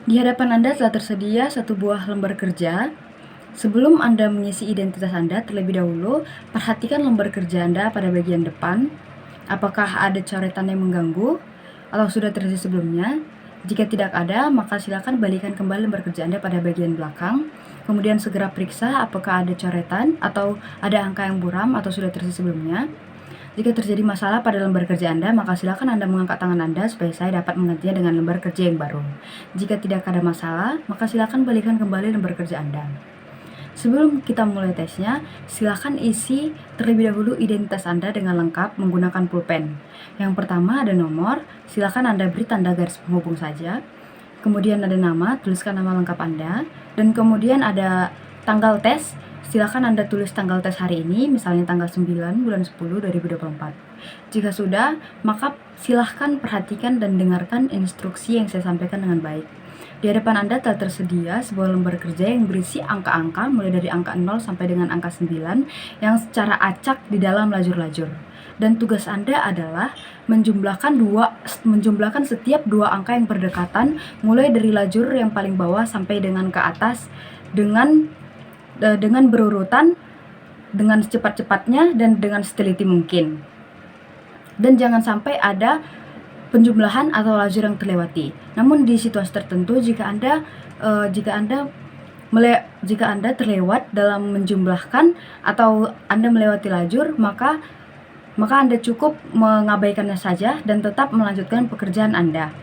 Di hadapan Anda telah tersedia satu buah lembar kerja. Sebelum Anda mengisi identitas Anda, terlebih dahulu perhatikan lembar kerja Anda pada bagian depan. Apakah ada coretan yang mengganggu atau sudah tersedia sebelumnya? Jika tidak ada, maka silakan balikan kembali lembar kerja Anda pada bagian belakang. Kemudian segera periksa apakah ada coretan atau ada angka yang buram atau sudah tersedia sebelumnya. Jika terjadi masalah pada lembar kerja Anda, maka silakan Anda mengangkat tangan Anda supaya saya dapat menggantinya dengan lembar kerja yang baru. Jika tidak ada masalah, maka silakan balikan kembali lembar kerja Anda. Sebelum kita mulai tesnya, silakan isi terlebih dahulu identitas Anda dengan lengkap menggunakan pulpen. Yang pertama ada nomor, silakan Anda beri tanda garis penghubung saja. Kemudian ada nama, tuliskan nama lengkap Anda. Dan kemudian ada tanggal tes, silakan Anda tulis tanggal tes hari ini, misalnya tanggal 9 bulan 10 2024. Jika sudah, maka silahkan perhatikan dan dengarkan instruksi yang saya sampaikan dengan baik. Di hadapan Anda telah tersedia sebuah lembar kerja yang berisi angka-angka mulai dari angka 0 sampai dengan angka 9 yang secara acak di dalam lajur-lajur. Dan tugas Anda adalah menjumlahkan setiap dua angka yang berdekatan mulai dari lajur yang paling bawah sampai dengan ke atas dengan berurutan, dengan secepat-cepatnya dan dengan seteliti mungkin. Dan jangan sampai ada penjumlahan atau lajur yang terlewati. Namun di situasi tertentu jika Anda terlewat dalam menjumlahkan atau Anda melewati lajur, maka Anda cukup mengabaikannya saja dan tetap melanjutkan pekerjaan Anda.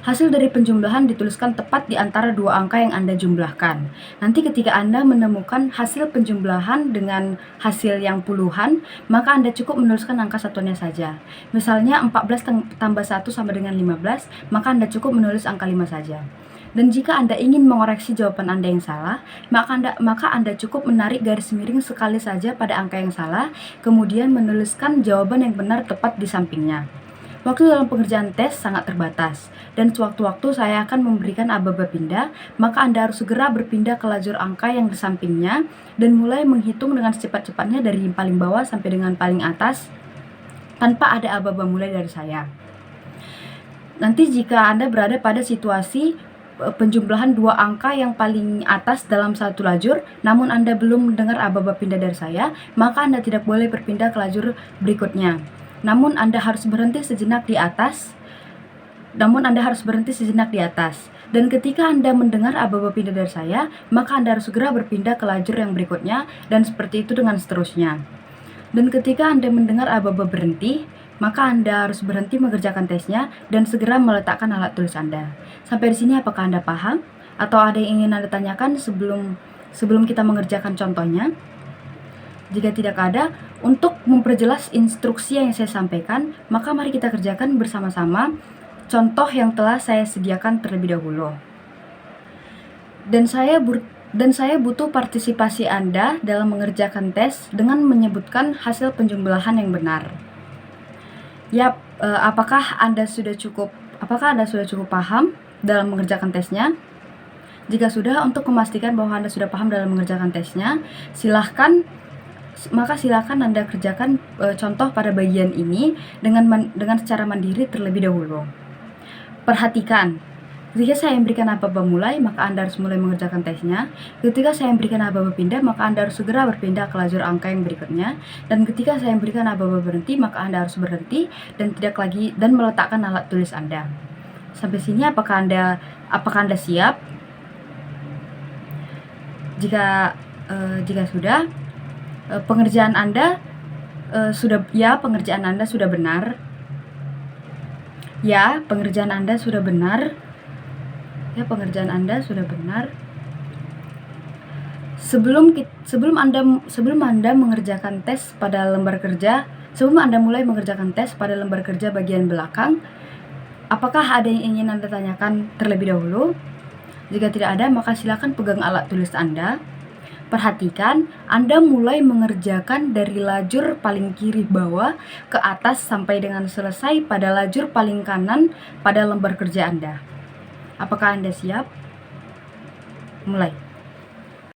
Hasil dari penjumlahan dituliskan tepat di antara dua angka yang Anda jumlahkan. Nanti ketika Anda menemukan hasil penjumlahan dengan hasil yang puluhan, maka Anda cukup menuliskan angka satuannya saja. Misalnya 14 tambah 1 sama dengan 15, maka Anda cukup menulis angka 5 saja. Dan jika Anda ingin mengoreksi jawaban Anda yang salah, maka Anda cukup menarik garis miring sekali saja pada angka yang salah, kemudian menuliskan jawaban yang benar tepat di sampingnya. Waktu dalam pengerjaan tes sangat terbatas, dan sewaktu-waktu saya akan memberikan aba-aba pindah, maka Anda harus segera berpindah ke lajur angka yang di sampingnya, dan mulai menghitung dengan secepat-cepatnya dari yang paling bawah sampai dengan paling atas, tanpa ada aba-aba mulai dari saya. Nanti jika Anda berada pada situasi penjumlahan dua angka yang paling atas dalam satu lajur, namun Anda belum mendengar aba-aba pindah dari saya, maka Anda tidak boleh berpindah ke lajur berikutnya. Namun Anda harus berhenti sejenak di atas. Dan ketika Anda mendengar aba-aba pindah dari saya, maka Anda harus segera berpindah ke lajur yang berikutnya, dan seperti itu dengan seterusnya. Dan ketika Anda mendengar aba-aba berhenti, maka Anda harus berhenti mengerjakan tesnya dan segera meletakkan alat tulis Anda. Sampai di sini apakah Anda paham? Atau ada yang ingin Anda tanyakan sebelum kita mengerjakan contohnya? Jika tidak ada, untuk memperjelas instruksi yang saya sampaikan, maka mari kita kerjakan bersama-sama contoh yang telah saya sediakan terlebih dahulu. Dan saya butuh partisipasi Anda dalam mengerjakan tes dengan menyebutkan hasil penjumlahan yang benar. Yap, apakah Anda sudah cukup paham dalam mengerjakan tesnya? Jika sudah, untuk memastikan bahwa Anda sudah paham dalam mengerjakan tesnya, silakan Anda kerjakan contoh pada bagian ini dengan secara mandiri terlebih dahulu. Perhatikan, ketika saya memberikan aba-aba mulai, maka Anda harus mulai mengerjakan tesnya. Ketika saya memberikan aba-aba pindah, maka Anda harus segera berpindah ke lajur angka yang berikutnya. Dan ketika saya memberikan aba-aba berhenti, maka Anda harus berhenti dan meletakkan alat tulis Anda. Sampai sini apakah Anda siap? Jika sudah, pengerjaan Anda sudah benar. Ya, pengerjaan Anda sudah benar. Sebelum Anda mengerjakan tes pada lembar kerja, sebelum Anda mulai mengerjakan tes pada lembar kerja bagian belakang, apakah ada yang ingin Anda tanyakan terlebih dahulu? Jika tidak ada, maka silakan pegang alat tulis Anda. Perhatikan, Anda mulai mengerjakan dari lajur paling kiri bawah ke atas sampai dengan selesai pada lajur paling kanan pada lembar kerja Anda. Apakah Anda siap? Mulai.